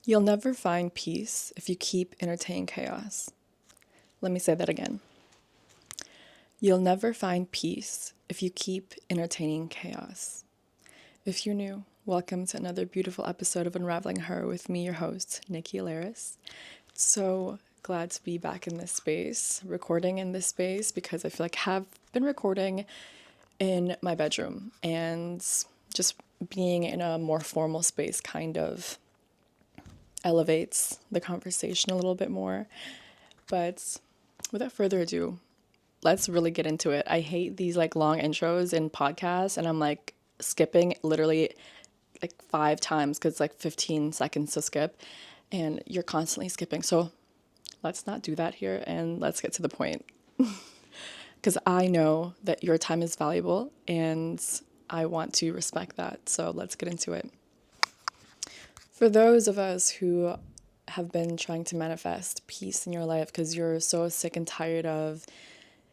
You'll never find peace if you keep entertaining chaos. Let me say that again. You'll never find peace if you keep entertaining chaos. If you're new, welcome to another beautiful episode of Unraveling Her with me, your host, Nikki Alaris. So glad to be back in this space, recording in this space, because I feel like I have been recording in my bedroom and just being in a more formal space kind of elevates the conversation a little bit more. But without further ado, let's really get into it. I hate these like long intros in podcasts, and I'm like skipping literally like 5 times because it's like 15 seconds to skip, and you're constantly skipping. So let's not do that here and let's get to the point. Because I know that your time is valuable and I want to respect that. So let's get into it. For those of us who have been trying to manifest peace in your life because you're so sick and tired of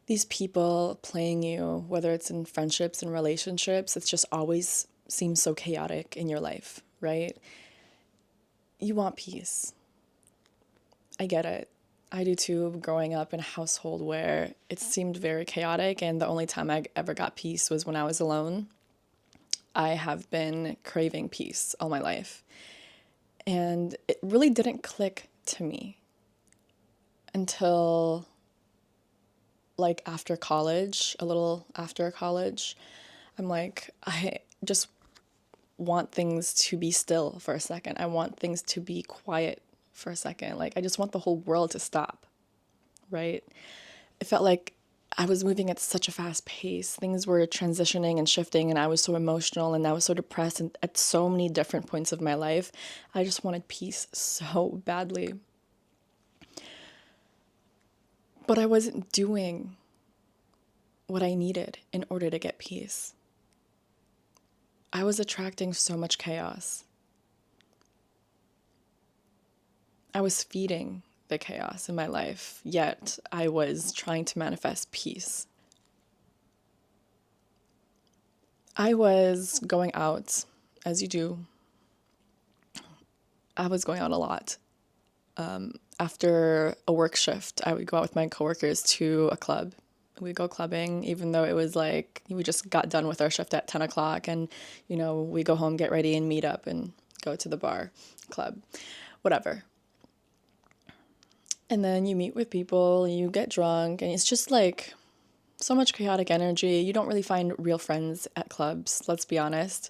these people playing you, whether it's in friendships and relationships, it's just always seems so chaotic in your life, right? You want peace. I get it. I do too, growing up in a household where it seemed very chaotic, and the only time I ever got peace was when I was alone. I have been craving peace all my life. And it really didn't click to me until like after college, a little after college. I'm like, I just want things to be still for a second. I want things to be quiet for a second. Like, I just want the whole world to stop, right? It felt like I was moving at such a fast pace. Things were transitioning and shifting, and I was so emotional and I was so depressed. And at so many different points of my life, I just wanted peace so badly. But I wasn't doing what I needed in order to get peace. I was attracting so much chaos. I was feeding the chaos in my life, yet I was trying to manifest peace. I was going out, as you do. I was going out a lot. After a work shift, I would go out with my coworkers to a club. We'd go clubbing, even though it was like we just got done with our shift at 10 o'clock, and we go home, get ready, and meet up and go to the bar, club, whatever. And then you meet with people, you get drunk, and it's just like so much chaotic energy. You don't really find real friends at clubs, let's be honest.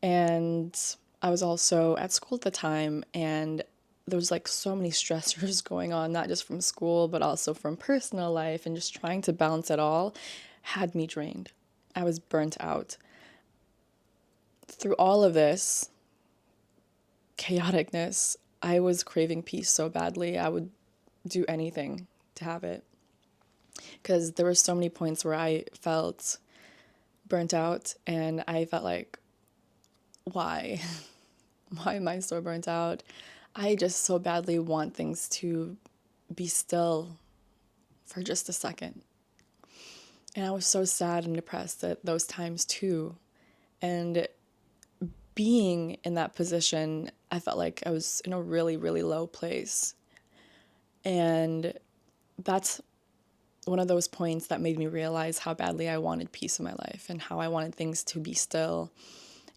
And I was also at school at the time, and there was like so many stressors going on, not just from school, but also from personal life, and just trying to balance it all had me drained. I was burnt out. Through all of this chaoticness, I was craving peace so badly. I would do anything to have it. Because there were so many points where I felt burnt out, and I felt like, why? Why am I so burnt out? I just so badly want things to be still for just a second. And I was so sad and depressed at those times too. And being in that position, I felt like I was in a really, really low place. And that's one of those points that made me realize how badly I wanted peace in my life and how I wanted things to be still.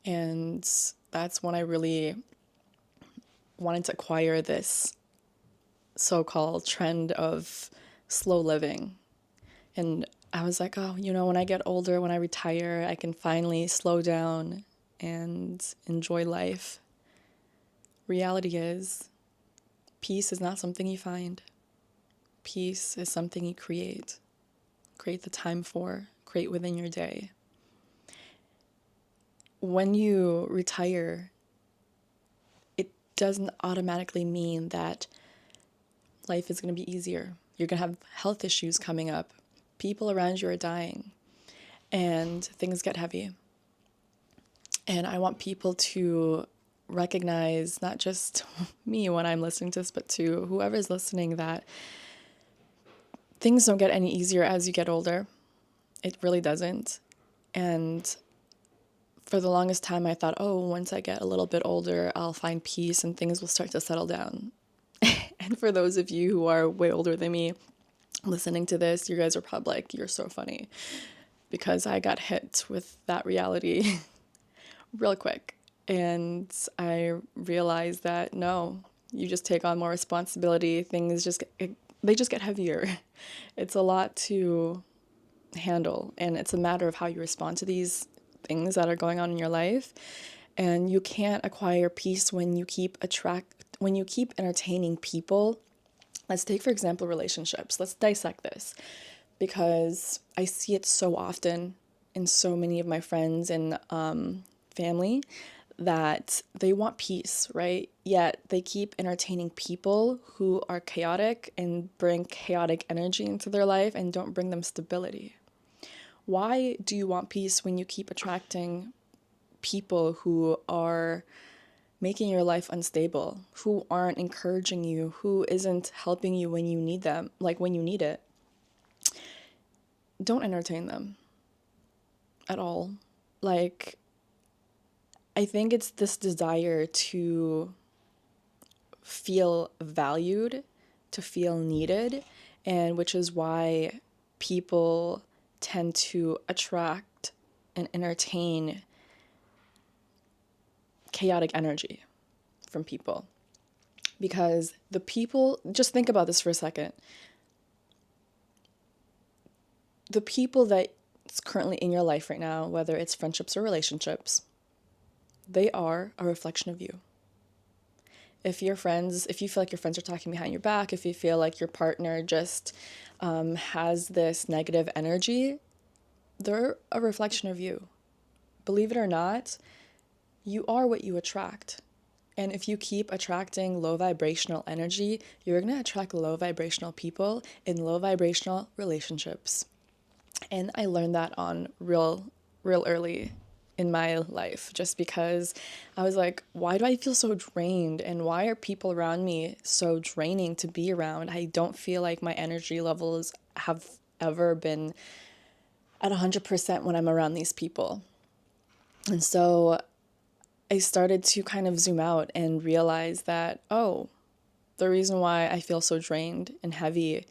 And that's when I really wanted to acquire this so-called trend of slow living. And I was like, oh, when I get older, when I retire, I can finally slow down and enjoy life. Reality is, peace is not something you find. Peace is something you create. Create the time for, create within your day. When you retire, it doesn't automatically mean that life is going to be easier. You're going to have health issues coming up. People around you are dying, and things get heavy. And I want people to recognize, not just me when I'm listening to this, but to whoever's listening, that things don't get any easier as you get older. It really doesn't. And For the longest time, I thought, oh, once I get a little bit older, I'll find peace and things will start to settle down. And for those of you who are way older than me listening to this, you guys are probably like, you're so funny, because I got hit with that reality real quick. And I realized that no, you just take on more responsibility. Things just they just get heavier. It's a lot to handle, and it's a matter of how you respond to these things that are going on in your life. And you can't acquire peace when you keep entertaining people. Let's take, for example, relationships. Let's dissect this, because I see it so often in so many of my friends and family, that they want peace, right? Yet they keep entertaining people who are chaotic and bring chaotic energy into their life and don't bring them stability. Why do you want peace when you keep attracting people who are making your life unstable, who aren't encouraging you, who isn't helping you when you need them, like when you need it? Don't entertain them at all. Like, I think it's this desire to feel valued, to feel needed, and which is why people tend to attract and entertain chaotic energy from people. Because the people, just think about this for a second. The people that's currently in your life right now, whether it's friendships or relationships, they are a reflection of you. If you feel like your friends are talking behind your back, if you feel like your partner just has this negative energy, they're a reflection of you. Believe it or not, you are what you attract. And if you keep attracting low vibrational energy, you're going to attract low vibrational people in low vibrational relationships. And I learned that on real early in my life, just because I was like, why do I feel so drained? And why are people around me so draining to be around? I don't feel like my energy levels have ever been at 100% when I'm around these people. And so I started to kind of zoom out and realize that, oh, the reason why I feel so drained and heavy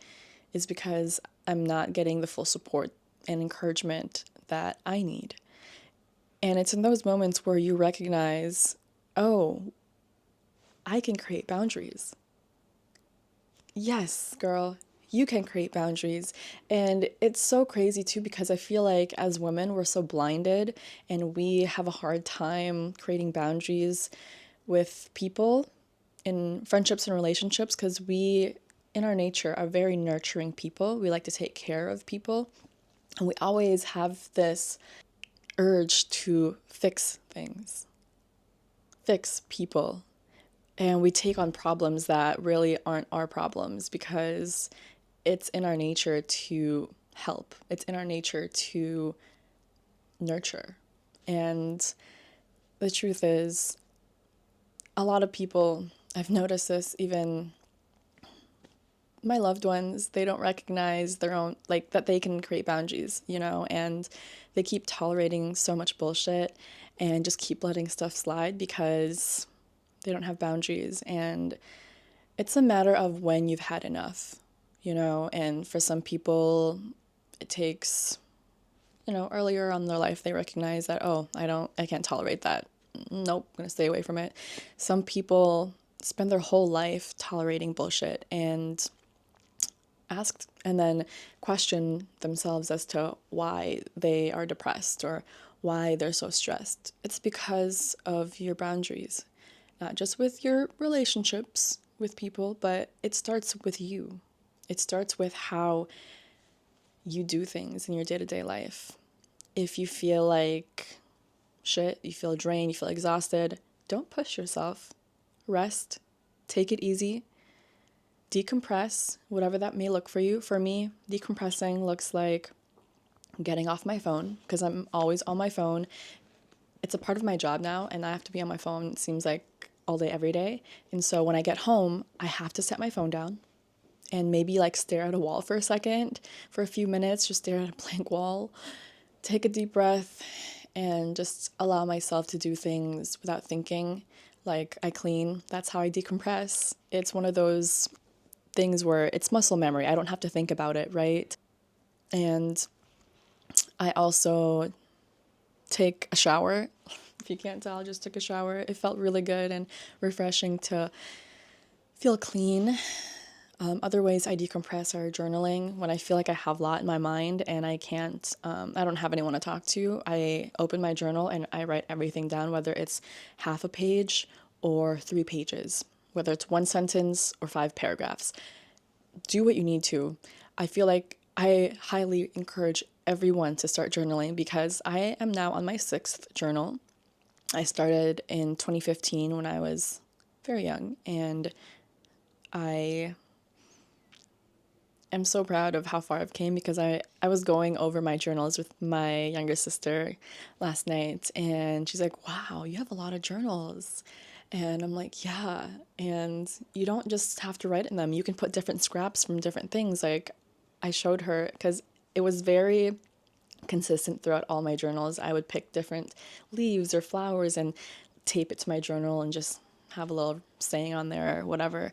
is because I'm not getting the full support and encouragement that I need. And it's in those moments where you recognize, oh, I can create boundaries. Yes, girl, you can create boundaries. And it's so crazy too, because I feel like as women, we're so blinded and we have a hard time creating boundaries with people in friendships and relationships, because we, in our nature, are very nurturing people. We like to take care of people. And we always have this urge to fix things, fix people. And we take on problems that really aren't our problems, because it's in our nature to help. It's in our nature to nurture. And the truth is, a lot of people, I've noticed this, even my loved ones, they don't recognize their own, like, that they can create boundaries, and they keep tolerating so much bullshit and just keep letting stuff slide because they don't have boundaries. And it's a matter of when you've had enough, and for some people, it takes, earlier on in their life, they recognize that, oh, I can't tolerate that. Nope, I'm gonna stay away from it. Some people spend their whole life tolerating bullshit and then question themselves as to why they are depressed or why they're so stressed. It's because of your boundaries, not just with your relationships with people, but it starts with you. It starts with how you do things in your day-to-day life. If you feel like shit, you feel drained, you feel exhausted, don't push yourself. Rest, take it easy, decompress, whatever that may look for you. For me, decompressing looks like getting off my phone, because I'm always on my phone. It's a part of my job now, and I have to be on my phone, it seems like, all day, every day. And so when I get home, I have to set my phone down and maybe like stare at a wall for a second, for a few minutes, just stare at a blank wall, take a deep breath, and just allow myself to do things without thinking. Like I clean, that's how I decompress. It's one of those things where it's muscle memory. I don't have to think about it, right? And I also take a shower. If you can't tell, I just took a shower. It felt really good and refreshing to feel clean. Other ways I decompress are journaling. When I feel like I have a lot in my mind and I don't have anyone to talk to, I open my journal and I write everything down, whether it's half a page or 3 pages, whether it's one sentence or 5 paragraphs. Do what you need to. I feel like I highly encourage everyone to start journaling because I am now on my 6th journal. I started in 2015 when I was very young, and I am so proud of how far I've came because I was going over my journals with my younger sister last night, and she's like, wow, you have a lot of journals. And I'm like, yeah. And you don't just have to write in them. You can put different scraps from different things. Like I showed her because it was very consistent throughout all my journals. I would pick different leaves or flowers and tape it to my journal and just have a little saying on there or whatever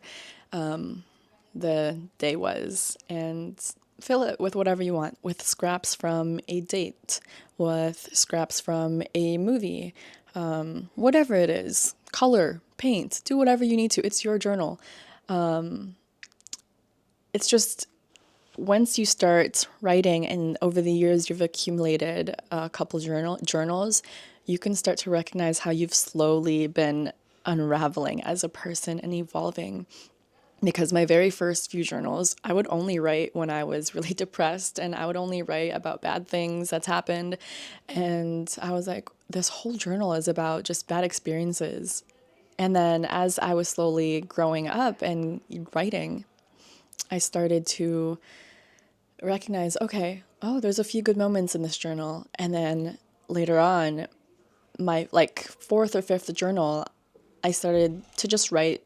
the day was, and fill it with whatever you want, with scraps from a date, with scraps from a movie, whatever it is, color, paint, do whatever you need to. It's your journal. It's just once you start writing and over the years you've accumulated a couple journals, you can start to recognize how you've slowly been unraveling as a person and evolving. Because my very first few journals, I would only write when I was really depressed, and I would only write about bad things that's happened. And I was like, this whole journal is about just bad experiences. And then as I was slowly growing up and writing, I started to recognize, okay, oh, there's a few good moments in this journal. And then later on, my like fourth or fifth journal, I started to just write,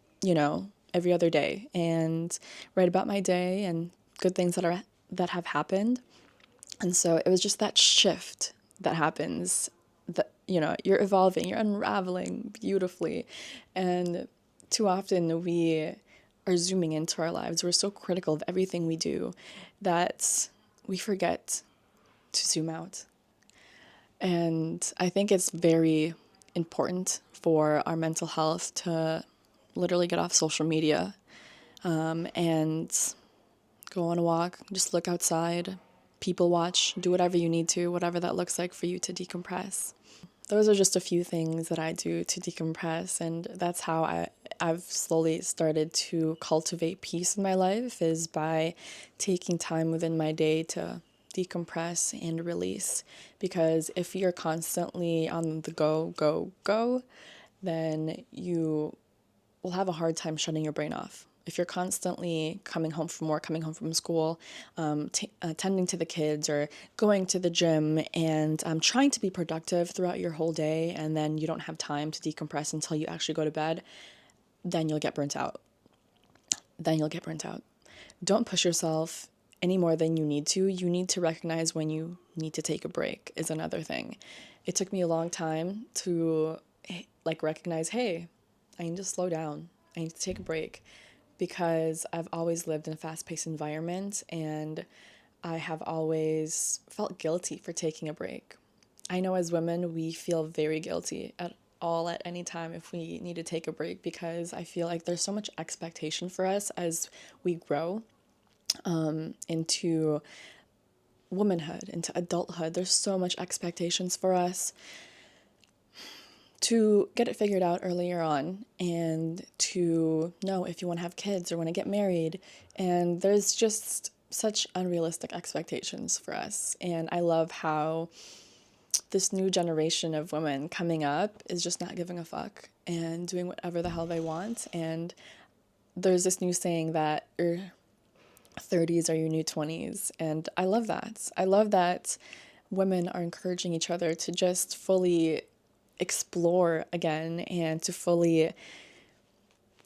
every other day and write about my day and good things that have happened. And so it was just that shift that happens that, you're evolving, you're unraveling beautifully. And too often we are zooming into our lives. We're so critical of everything we do that we forget to zoom out. And I think it's very important for our mental health to literally get off social media and go on a walk, just look outside, people watch, do whatever you need to, whatever that looks like for you to decompress. Those are just a few things that I do to decompress, and that's how I've slowly started to cultivate peace in my life, is by taking time within my day to decompress and release. Because if you're constantly on the go, go, go, then you will have a hard time shutting your brain off. If you're constantly coming home from work, coming home from school, tending to the kids or going to the gym and trying to be productive throughout your whole day, and then you don't have time to decompress until you actually go to bed, then you'll get burnt out. Don't push yourself any more than you need to. You need to recognize when you need to take a break is another thing. It took me a long time to recognize, hey, I need to slow down. I need to take a break, because I've always lived in a fast-paced environment and I have always felt guilty for taking a break. I know as women, we feel very guilty at any time if we need to take a break, because I feel like there's so much expectation for us as we grow into womanhood, into adulthood. There's so much expectations for us to get it figured out earlier on and to know if you want to have kids or want to get married. And there's just such unrealistic expectations for us. And I love how this new generation of women coming up is just not giving a fuck and doing whatever the hell they want. And there's this new saying that your 30s are your new 20s. And I love that. I love that women are encouraging each other to just fully explore again and to fully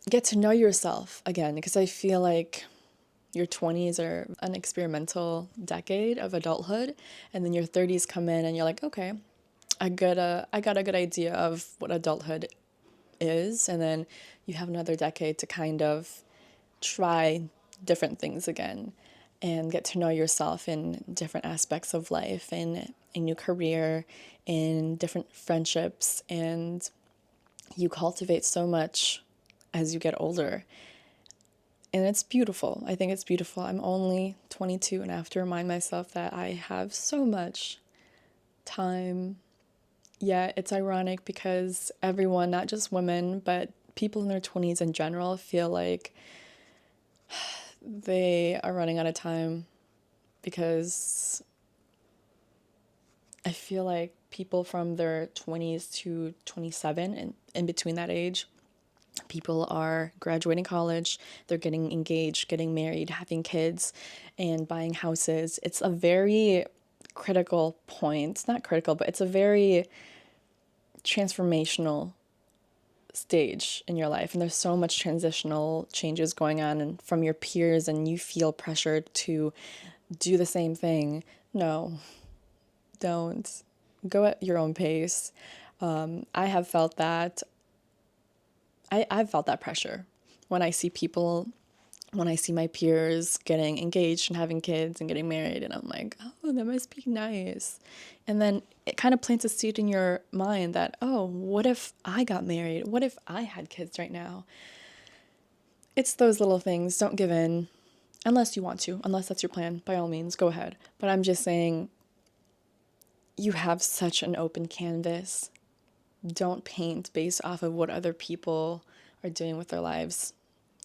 get to know yourself again, because I feel like your 20s are an experimental decade of adulthood, and then your 30s come in and you're like, okay, I got a good idea of what adulthood is, and then you have another decade to kind of try different things again and get to know yourself in different aspects of life, in a new career, in different friendships, and you cultivate so much as you get older. And it's beautiful. I think it's beautiful. I'm only 22 and I have to remind myself that I have so much time. Yet it's ironic because everyone, not just women, but people in their 20s in general, feel like they are running out of time because I feel like people from their 20s to 27 and in between that age, people are graduating college, they're getting engaged, getting married, having kids, and buying houses. It's a very critical point. It's not critical, but it's a very transformational stage in your life, and there's so much transitional changes going on and from your peers, and you feel pressured to do the same thing. No, don't. Go at your own pace. I have felt that. I've felt that pressure when I see people, when I see my peers getting engaged and having kids and getting married, and I'm like, oh, that must be nice. And then it kind of plants a seed in your mind that, oh, what if I got married? What if I had kids right now? It's those little things. Don't give in unless you want to, unless that's your plan. By all means, go ahead. But I'm just saying, you have such an open canvas. Don't paint based off of what other people are doing with their lives.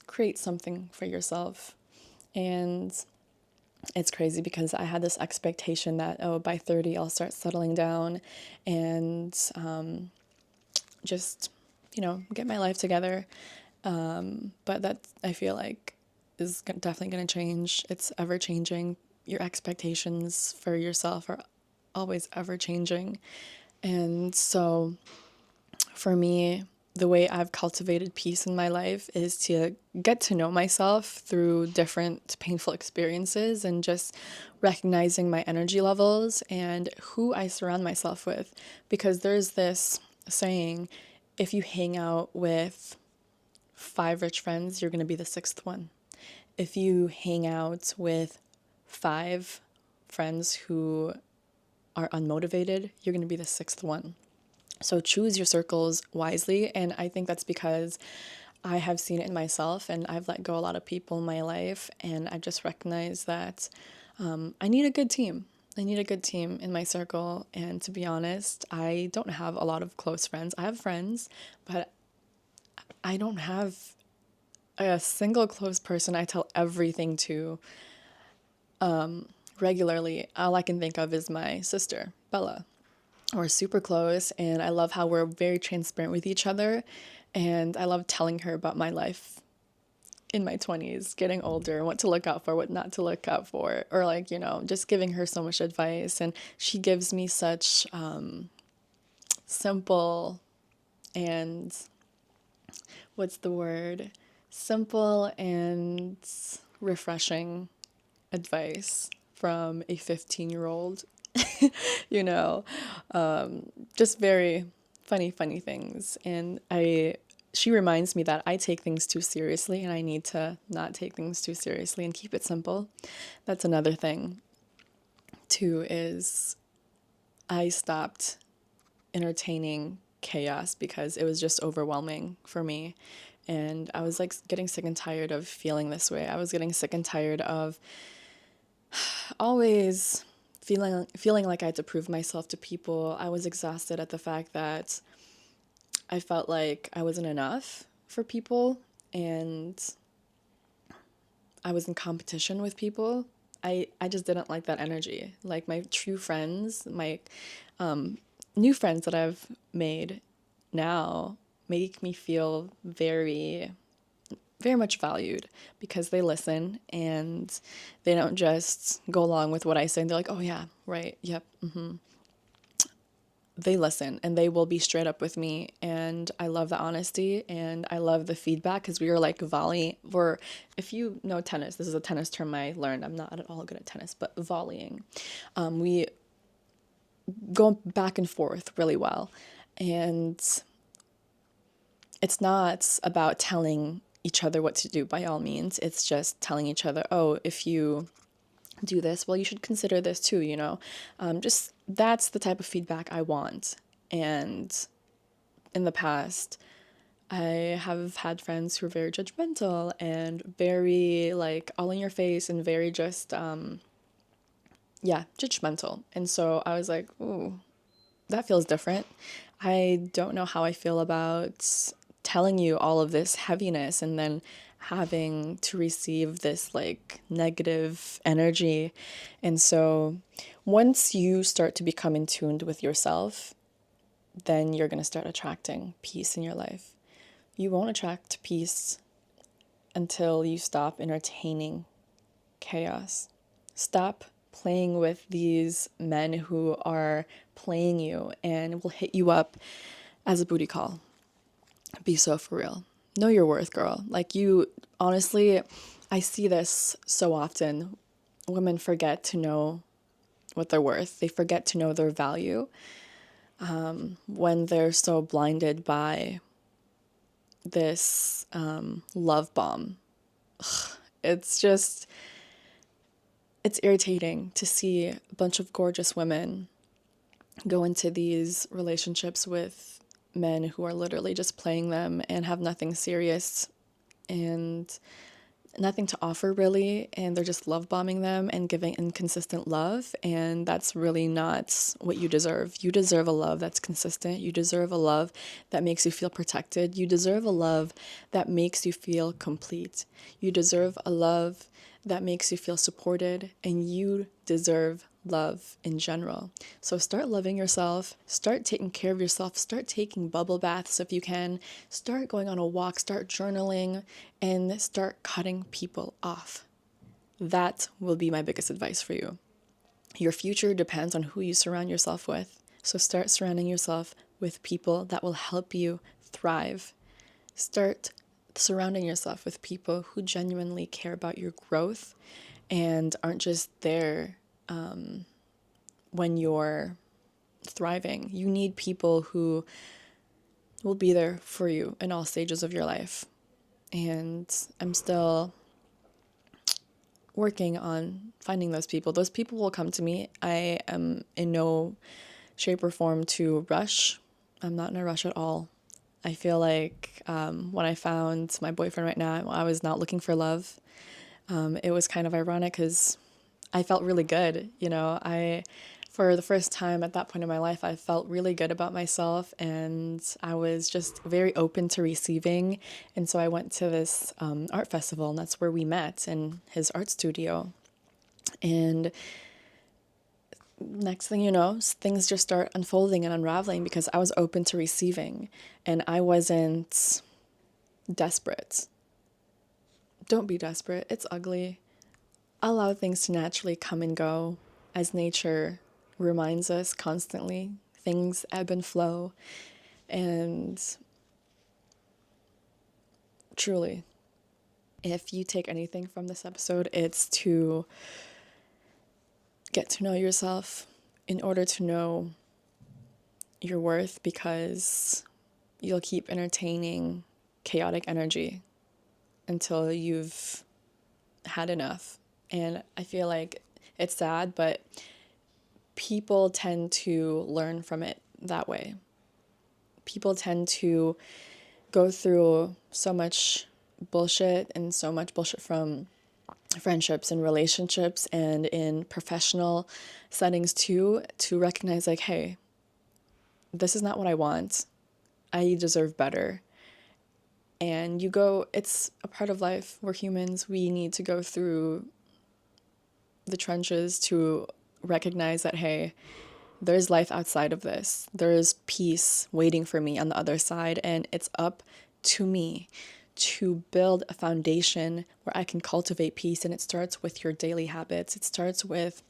Create something for yourself. And it's crazy because I had this expectation that, oh, by 30, I'll start settling down and just, get my life together. But that, I feel like, is definitely going to change. It's ever changing. Your expectations for yourself are always ever changing. And so for me, the way I've cultivated peace in my life is to get to know myself through different painful experiences and just recognizing my energy levels and who I surround myself with. Because there's this saying, if you hang out with 5 rich friends, you're going to be the 6th one. If you hang out with 5 friends who are unmotivated, you're going to be the 6th one. So choose your circles wisely. And I think that's because I have seen it in myself and I've let go a lot of people in my life. And I've just recognized that I need a good team. I need a good team in my circle. And to be honest, I don't have a lot of close friends. I have friends, but I don't have a single close person I tell everything to regularly. All I can think of is my sister, Bella. We're super close, and I love how we're very transparent with each other. And I love telling her about my life in my 20s, getting older, what to look out for, what not to look out for, or like, just giving her so much advice. And she gives me such simple and what's the word? Simple and refreshing advice from a 15-year-old, you know, just very funny things. And she reminds me that I take things too seriously and I need to not take things too seriously and keep it simple. That's another thing too, is I stopped entertaining chaos because it was just overwhelming for me. And I was like getting sick and tired of feeling this way. I was getting sick and tired of always feeling like I had to prove myself to people. I was exhausted at the fact that I felt like I wasn't enough for people and I was in competition with people. I just didn't like that energy. Like my true friends, my new friends that I've made now make me feel very much valued because they listen and they don't just go along with what I say and they're like, oh yeah, right, yep, They listen and they will be straight up with me, and I love the honesty and I love the feedback because we are like if you know tennis, this is a tennis term I learned. I'm not at all good at tennis, but volleying. We go back and forth really well. And it's not about telling each other what to do by all means. It's just telling each other, oh, if you do this, well, you should consider this too, you know? Just that's the type of feedback I want. And in the past, I have had friends who are very judgmental and very like all in your face and very just, yeah, judgmental. And so I was like, ooh, that feels different. I don't know how I feel about telling you all of this heaviness and then having to receive this like negative energy. And so once you start to become in tune with yourself, then you're going to start attracting peace in your life. You won't attract peace until you stop entertaining chaos. Stop playing with these men who are playing you and will hit you up as a booty call. Be so for real. Know your worth, girl. Like, you, honestly, I see this so often. Women forget to know what they're worth, they forget to know their value when they're so blinded by this love bomb. It's just, it's irritating to see a bunch of gorgeous women go into these relationships with men who are literally just playing them and have nothing serious and nothing to offer really, and they're just love bombing them and giving inconsistent love, and that's really not what you deserve. You deserve a love that's consistent. You deserve a love that makes you feel protected. You deserve a love that makes you feel complete. You deserve a love that makes you feel supported, and you deserve love in general. So start loving yourself, start taking care of yourself, start taking bubble baths if you can, start going on a walk, start journaling, and start cutting people off. That will be my biggest advice for you. Your future depends on who you surround yourself with. So start surrounding yourself with people that will help you thrive. Start surrounding yourself with people who genuinely care about your growth and aren't just there when you're thriving. You need people who will be there for you in all stages of your life. And I'm still working on finding those people. Those people will come to me. I am in no shape or form to rush. I'm not in a rush at all. I feel like when I found my boyfriend right now, I was not looking for love. It was kind of ironic because I felt really good. You know, for the first time at that point in my life, I felt really good about myself and I was just very open to receiving. And so I went to this art festival, and that's where we met in his art studio. And next thing you know, things just start unfolding and unraveling because I was open to receiving and I wasn't desperate. Don't be desperate. It's ugly. Allow things to naturally come and go, as nature reminds us constantly. Things ebb and flow. And truly, if you take anything from this episode, it's to get to know yourself in order to know your worth, because you'll keep entertaining chaotic energy until you've had enough. And I feel like it's sad, but people tend to learn from it that way. People tend to go through so much bullshit and so much bullshit from friendships and relationships and in professional settings too, to recognize like, hey, this is not what I want. I deserve better. And it's a part of life. We're humans. We need to go through the trenches to recognize that, hey, there's life outside of this. There's peace waiting for me on the other side. And it's up to me to build a foundation where I can cultivate peace. And it starts with your daily habits. It starts with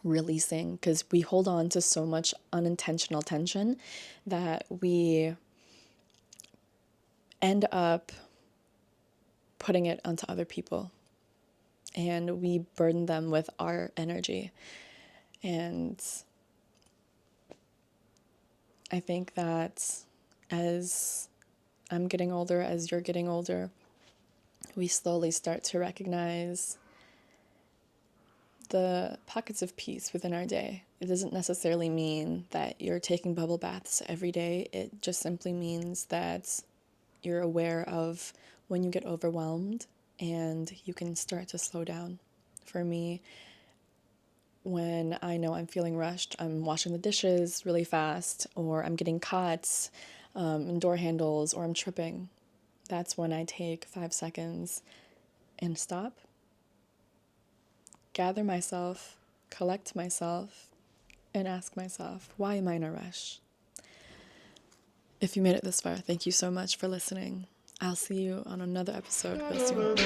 releasing, because we hold on to so much unintentional tension that we end up putting it onto other people. And we burden them with our energy. And I think that as I'm getting older, as you're getting older, we slowly start to recognize the pockets of peace within our day. It doesn't necessarily mean that you're taking bubble baths every day. It just simply means that you're aware of when you get overwhelmed and you can start to slow down. For me, when I know I'm feeling rushed, I'm washing the dishes really fast, or I'm getting caught in door handles, or I'm tripping. That's when I take 5 seconds and stop, gather myself, collect myself, and ask myself, why am I in a rush? If you made it this far, thank you so much for listening. I'll see you on another episode real soon.